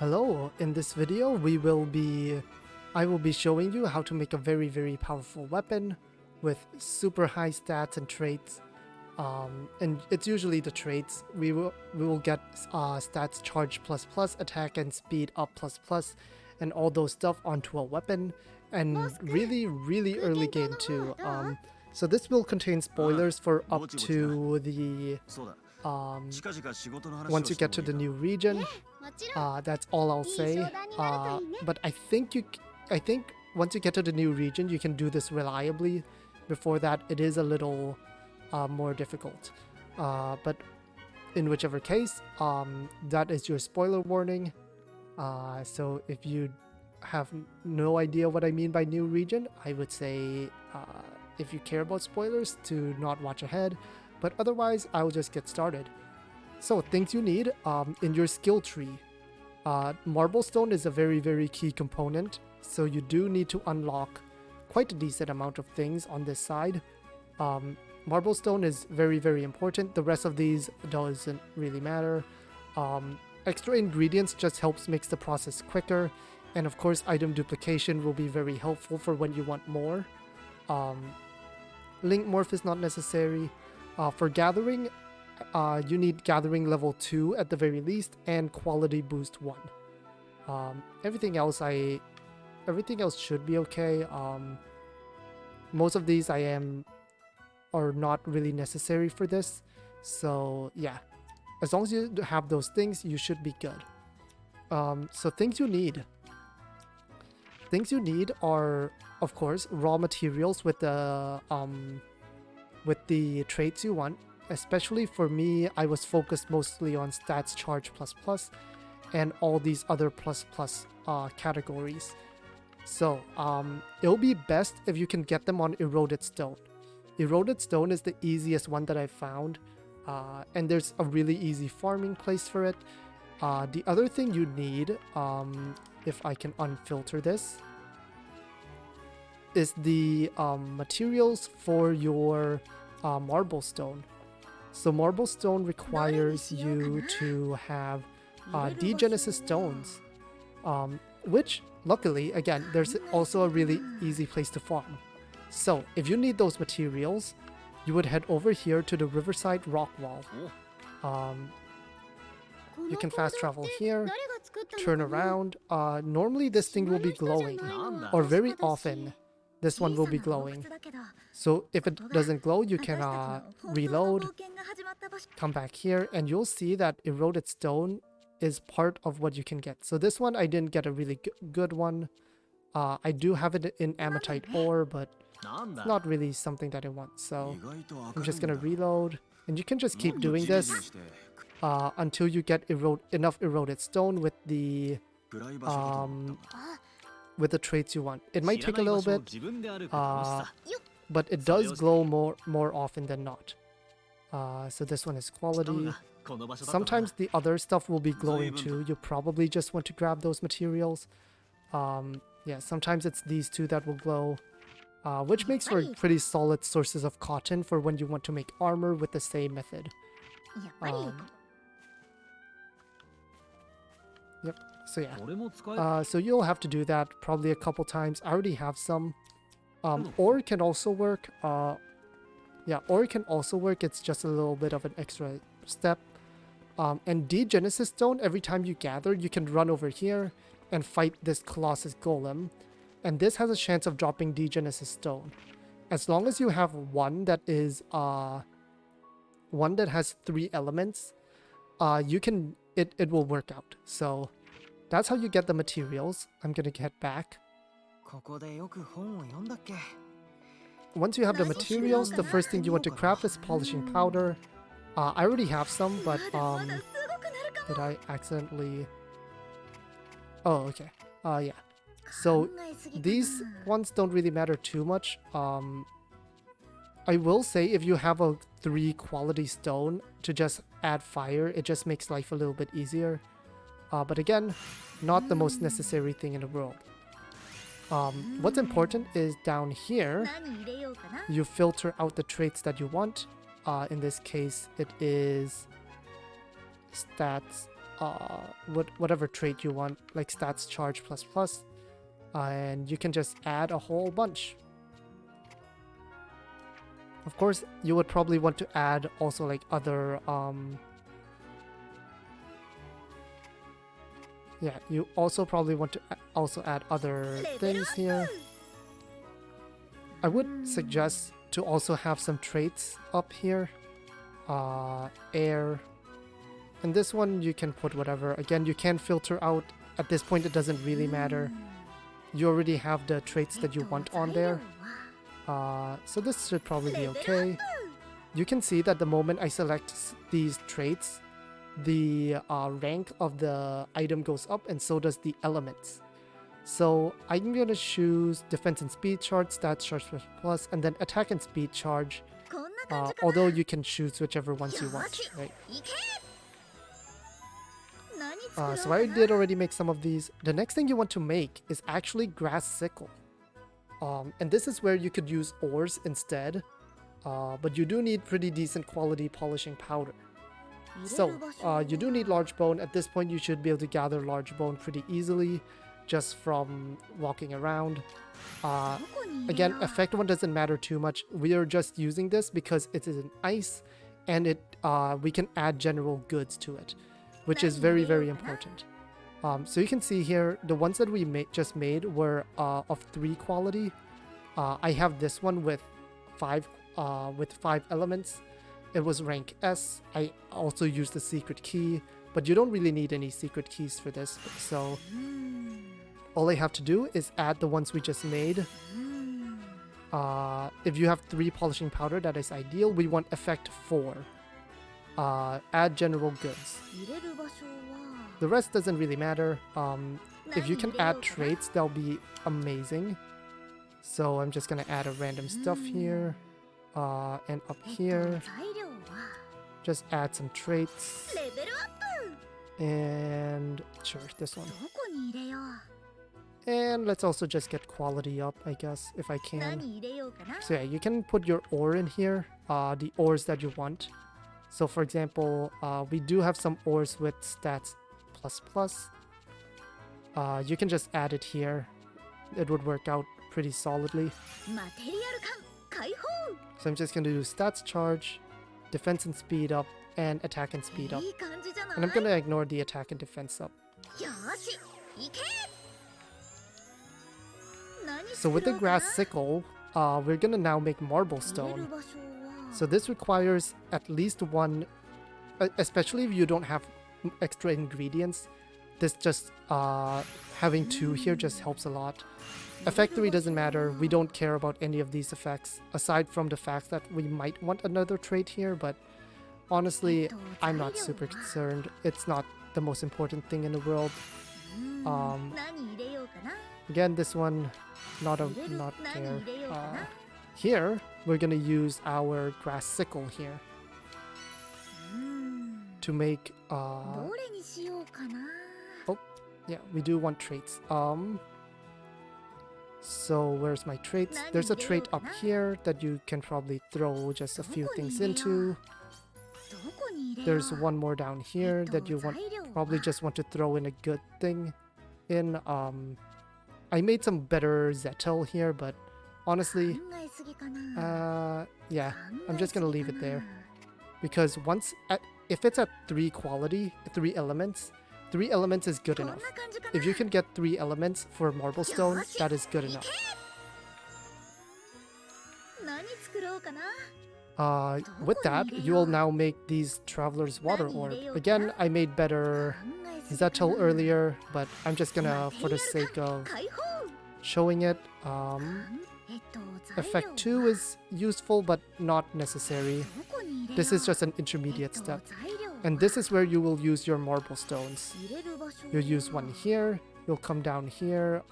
Hello, in this video I will be showing you how to make a very powerful weapon with super high stats and traits. And it's usually the traits. We will get stats charge ++, attack and speed up ++, and all those stuff onto a weapon, and really early game too. So this will contain spoilers for up to the once you get to the new region. That's all I'll say. But I think once you get to the new region, you can do this reliably. Before that, it is a little more difficult. But in whichever case, that is your spoiler warning. So if you have no idea what I mean by new region, I would say if you care about spoilers, to not watch ahead. But otherwise, I'll just get started. So things you need in your skill tree. Marblestone is a very key component, so you do need to unlock quite a decent amount of things on this side. Marblestone is very important. The rest of these doesn't really matter. Extra ingredients just helps makes the process quicker, and of course item duplication will be very helpful for when you want more. Link morph is not necessary. For gathering, you need gathering level 2 at the very least, and quality boost 1. Everything else should be okay. Most of these are not really necessary for this, so yeah, as long as you have those things, you should be good. So things you need are, of course, raw materials with the traits you want. Especially for me, I was focused mostly on stats charge ++ and all these other ++ categories. So it'll be best if you can get them on eroded stone. Eroded stone is the easiest one that I found, and there's a really easy farming place for it. The other thing you need, if I can unfilter this, is the materials for your marblestone. So marblestone requires you to have degenesis stones, which luckily, again, there's also a really easy place to farm. So if you need those materials, you would head over here to the riverside rock wall. You can fast travel here, turn around. Normally this thing will be glowing, or very often this one will be glowing. So if it doesn't glow, you can reload, come back here, and you'll see that eroded stone is part of what you can get. So this one, I didn't get a really good one. I do have it in ametite ore, but it's not really something that I want. So I'm just gonna reload, and you can just keep doing this until you get enough eroded stone with the traits you want. It might take a little bit, but it does glow more often than not. So this one is quality. Sometimes the other stuff will be glowing too. You probably just want to grab those materials. Yeah, sometimes it's these two that will glow, which makes for pretty solid sources of cotton for when you want to make armor with the same method. Yep. So yeah, so you'll have to do that probably a couple times. I already have some. Ore can also work. Yeah, ore can also work. It's just a little bit of an extra step. And degenesis stone, every time you gather, you can run over here and fight this Colossus Golem. And this has a chance of dropping degenesis stone. As long as you have one that has 3 elements, it will work out. So that's how you get the materials. I'm gonna get back. Once you have the materials, the first thing you want to craft is polishing powder. I already have some, but did I accidentally... Oh, okay. Yeah. So these ones don't really matter too much. I will say if you have a 3 quality stone to just add fire, it just makes life a little bit easier. But again, not the most necessary thing in the world. What's important is down here, you filter out the traits that you want. In this case, it is stats whatever trait you want, like stats charge plus plus, and you can just add a whole bunch. Of course, you would probably want to add also like other yeah, you also probably want to also add other things here. I would suggest to also have some traits up here. Air. And this one you can put whatever. Again, you can filter out. At this point, it doesn't really matter. You already have the traits that you want on there. So this should probably be okay. You can see that the moment I select these traits, the rank of the item goes up, and so does the elements. So I'm going to choose defense and speed charge, stats charge plus, and then attack and speed charge. Although you can choose whichever ones you want, right? So I did already make some of these. The next thing you want to make is actually grass sickle. And this is where you could use ores instead. But you do need pretty decent quality polishing powder. So you do need large bone. At this point you should be able to gather large bone pretty easily just from walking around. Again, effect one doesn't matter too much. We are just using this because it is an ice and it we can add general goods to it, which is very, very important. So you can see here, the ones that we just made were of 3 quality. I have this one with 5 elements. It was rank S. I also used the secret key, but you don't really need any secret keys for this. So all I have to do is add the ones we just made. If you have 3 polishing powder, that is ideal. We want effect 4. Add general goods. The rest doesn't really matter. If you can add traits, that'll be amazing. So I'm just gonna add a random stuff here. And up here, just add some traits. And sure, this one. And let's also just get quality up, I guess, if I can. So yeah, you can put your ore in here, the ores that you want. So for example, we do have some ores with stats plus plus. You can just add it here. It would work out pretty solidly. So I'm just going to do stats charge, defense and speed up, and attack and speed up. And I'm going to ignore the attack and defense up. So with the grass sickle, we're going to now make marble stone. So this requires at least 1, especially if you don't have extra ingredients. This just, having 2 here just helps a lot. Effect 3 doesn't matter. We don't care about any of these effects, aside from the fact that we might want another trait here, but honestly, I'm not super concerned. It's not the most important thing in the world. Again, this one, not there. Here, we're gonna use our grass sickle here to make, oh, yeah, we do want traits. So where's my traits? There's a trait up here that you can probably throw just a few things into. There's one more down here that you probably just want to throw in a good thing in. I made some better Zetel here, but honestly, yeah, I'm just gonna leave it there. Because if it's at 3 quality, 3 elements, 3 elements is good enough. If you can get 3 elements for marble stone, that is good enough. With that, you will now make these Traveler's Water Orb. Again, I made better Zetel earlier, but I'm just gonna, for the sake of showing it, Effect 2 is useful, but not necessary. This is just an intermediate step. And this is where you will use your marble stones. You'll use one here, you'll come down here,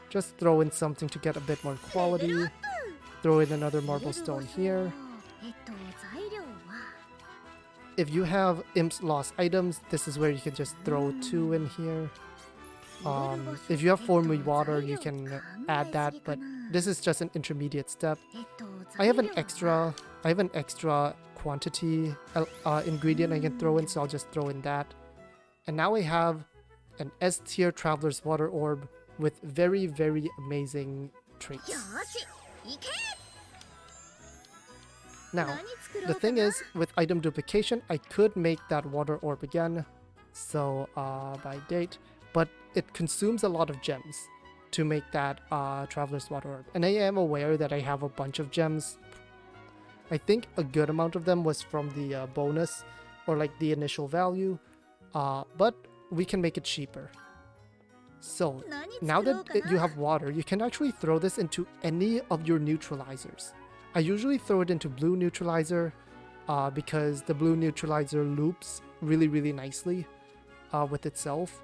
just throw in something to get a bit more quality. Throw in another marble stone here. If you have Imp's Lost items, this is where you can just throw 2 in here. If you have Formy Water, you can add that, but this is just an intermediate step. I have an extra quantity ingredient I can throw in, so I'll just throw in that. And now I have an S tier Traveler's Water Orb with very, very amazing traits. Now, the thing is, with item duplication, I could make that water orb again, so by date, but it consumes a lot of gems to make that Traveler's Water Orb. And I am aware that I have a bunch of gems. I think a good amount of them was from the bonus, or like the initial value, but we can make it cheaper. So, now that you have water, you can actually throw this into any of your neutralizers. I usually throw it into blue neutralizer because the blue neutralizer loops really, really nicely with itself.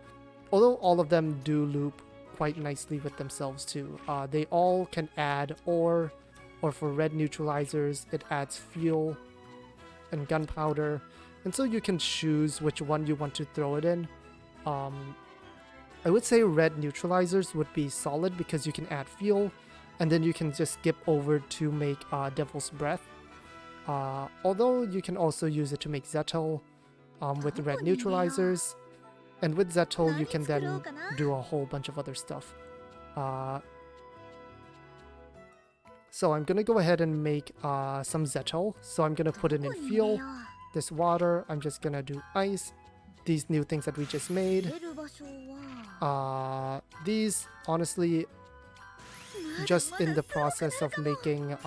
Although all of them do loop quite nicely with themselves too. They all can add ore, or for red neutralizers, it adds fuel and gunpowder. And so you can choose which one you want to throw it in. I would say red neutralizers would be solid because you can add fuel, and then you can just skip over to make Devil's Breath. Although you can also use it to make Zettel with red neutralizers. And with Zettel, you can then do a whole bunch of other stuff. So I'm gonna go ahead and make some Zettel. So I'm gonna put it in fuel. This water, I'm just gonna do ice. These new things that we just made. These, honestly, just in the process of making,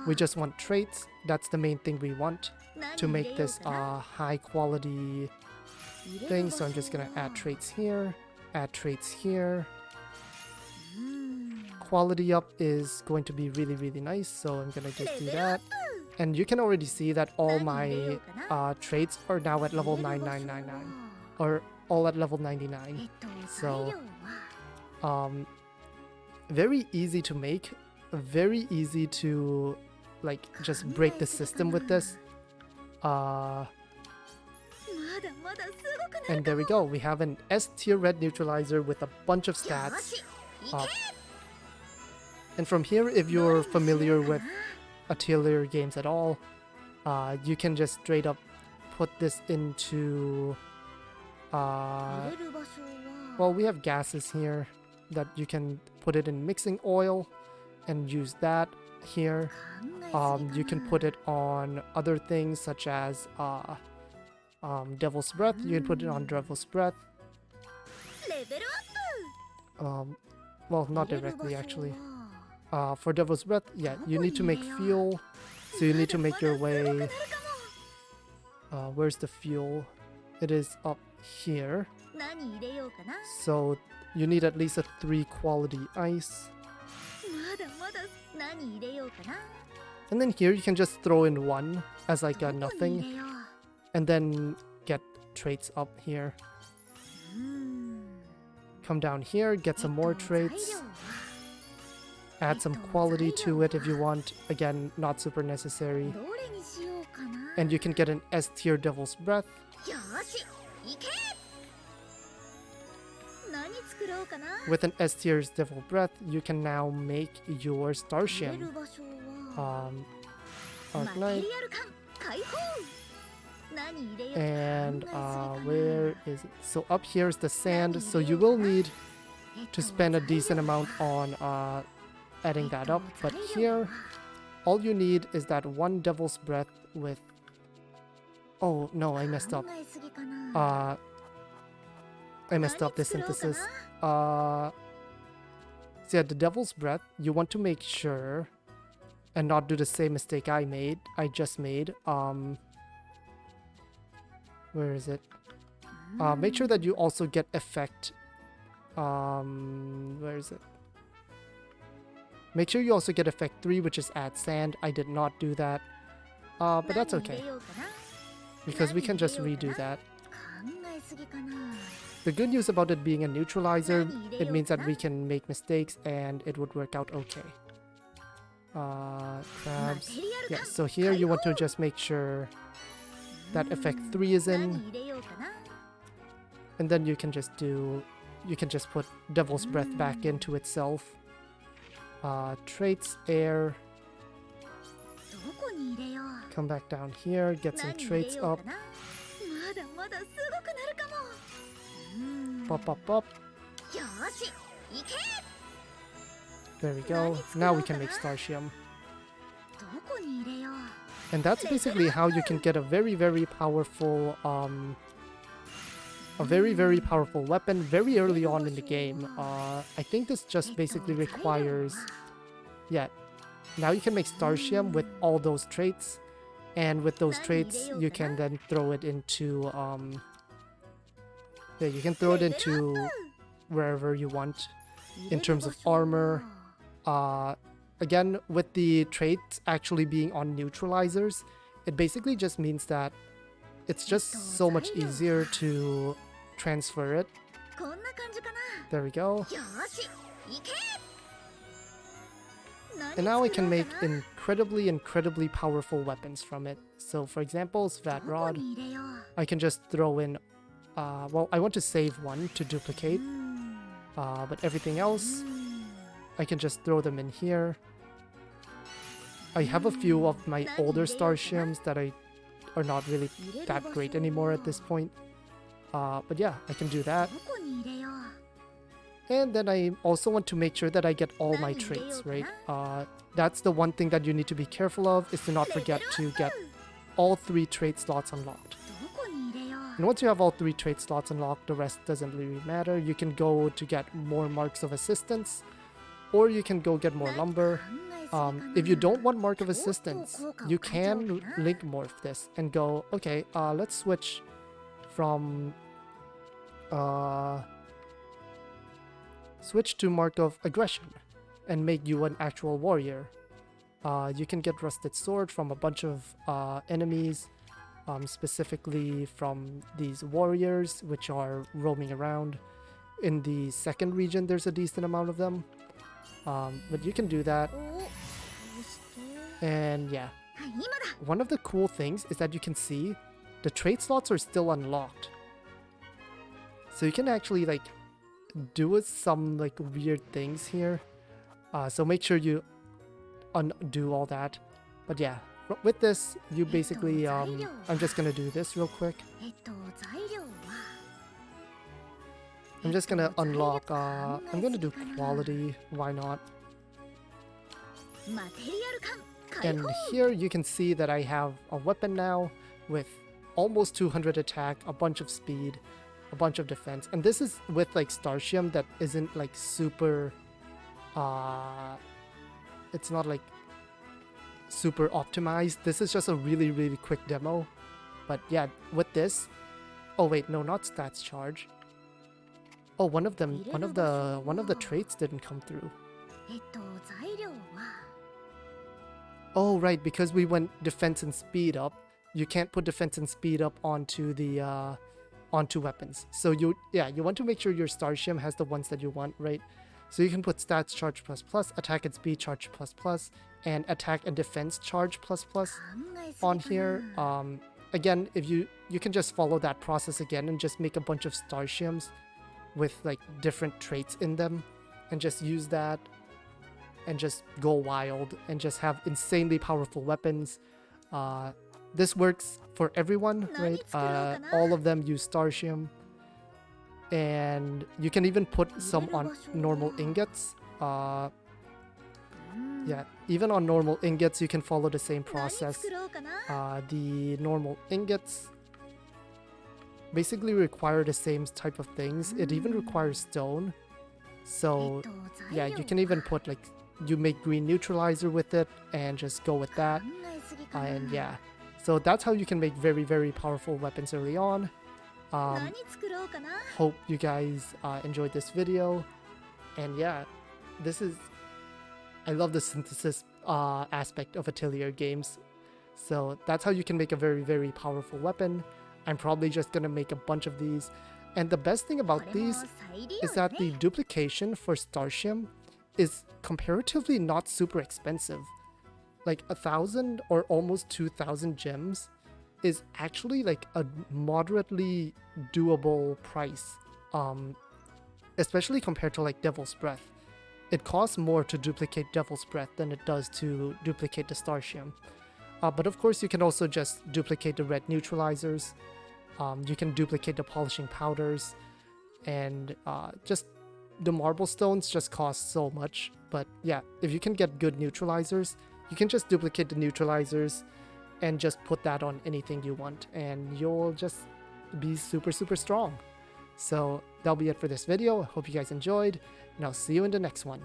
we just want traits. That's the main thing we want to make this high quality thing. So I'm just gonna add traits here, add traits here. Quality up is going to be really, really nice, so I'm gonna just do that. And you can already see that all my traits are now at level 9999, or all at level 99. So very easy to make, very easy to like just break the system with this. And there we go, we have an S tier red neutralizer with a bunch of stats. And from here, if you're familiar with Atelier games at all, you can just straight up put this into well, we have gases here that you can put it in mixing oil and use that here. You can put it on other things such as Devil's Breath. You can put it on Devil's Breath. Well, not directly actually. For Devil's Breath, yeah, you need to make fuel. So you need to make your way. Where's the fuel? It is up here. So you need at least a 3 quality ice. And then here you can just throw in 1 as like a nothing. And then get traits up here. Come down here, get some more traits. Add some quality to it if you want. Again, not super necessary. And you can get an S tier Devil's Breath. With an S tier's Devil's Breath, you can now make your starship. Arc Knight. And where is it? So up here is the sand. So you will need to spend a decent amount on adding that up. But here, all you need is that 1 Devil's Breath with... Oh no, I messed up. I messed up the synthesis. So yeah, the Devil's Breath, you want to make sure and not do the same mistake I just made. Where is it? Make sure that you also get effect. Where is it? Make sure you also get effect 3, which is add sand. I did not do that. But that's okay, because we can just redo that. The good news about it being a neutralizer, it means that we can make mistakes and it would work out okay. Crabs. Yeah, so here you want to just make sure that effect 3 is in. And then you can just put Devil's Breath back into itself. Traits, air. Come back down here, get some traits up. Pop, pop, pop. There we go. Now we can make starship. And that's basically how you can get a very powerful weapon very early on in the game. I think this just basically requires, yeah, now you can make starship with all those traits, and with those traits you can then throw it into yeah, you can throw it into wherever you want in terms of armor. Again, with the traits actually being on neutralizers, it basically just means that it's just so much easier to transfer it. There we go. And now I can make incredibly powerful weapons from it. So for example, Svat Rod, I can just throw in, well, I want to save one to duplicate, but everything else, I can just throw them in here. I have a few of my older starships that are not really that great anymore at this point. But yeah, I can do that. And then I also want to make sure that I get all my traits, right? That's the one thing that you need to be careful of, is to not forget to get all 3 trait slots unlocked. And once you have all 3 trait slots unlocked, the rest doesn't really matter. You can go to get more marks of assistance, or you can go get more lumber. If you don't want mark of assistance, you can link morph this and go, okay, let's switch from switch to mark of aggression and make you an actual warrior. You can get rusted sword from a bunch of enemies, specifically from these warriors which are roaming around. In the second region there's a decent amount of them, but you can do that. And yeah, one of the cool things is that you can see the trait slots are still unlocked, so you can actually like do some like weird things here. So make sure you undo all that. But yeah, with this you basically I'm just gonna do this real quick. I'm just gonna unlock I'm gonna do quality, why not? And here you can see that I have a weapon now with almost 200 attack, a bunch of speed, a bunch of defense. And this is with like starship that isn't like super it's not like super optimized. This is just a really quick demo. But yeah, with this, oh wait, no, not stats charge. Oh, one of the traits didn't come through. Oh right, because we went defense and speed up, you can't put defense and speed up onto the onto weapons. So you want to make sure your starship has the ones that you want, right? So you can put stats charge ++, attack and speed charge ++, and attack and defense charge ++ on here. Again, if you can just follow that process again and just make a bunch of starships with like different traits in them, and just use that and just go wild and just have insanely powerful weapons. This works for everyone, right? All of them use starship, and you can even put some on normal ingots. Yeah, even on normal ingots you can follow the same process. The normal ingots basically require the same type of things. It even requires stone. So yeah, you can even put like, you make green neutralizer with it and just go with that. And yeah, so that's how you can make very powerful weapons early on. Hope you guys enjoyed this video. And yeah, I love the synthesis aspect of Atelier games. So that's how you can make a very powerful weapon. I'm probably just gonna make a bunch of these. And the best thing about these is that the duplication for starship is comparatively not super expensive. Like 1,000 or almost 2,000 gems is actually like a moderately doable price, especially compared to like Devil's Breath. It costs more to duplicate Devil's Breath than it does to duplicate the starship. But of course you can also just duplicate the red neutralizers. You can duplicate the polishing powders, and just the marble stones just cost so much. But yeah, if you can get good neutralizers, you can just duplicate the neutralizers and just put that on anything you want, and you'll just be super strong. So that'll be it for this video. I hope you guys enjoyed, and I'll see you in the next one.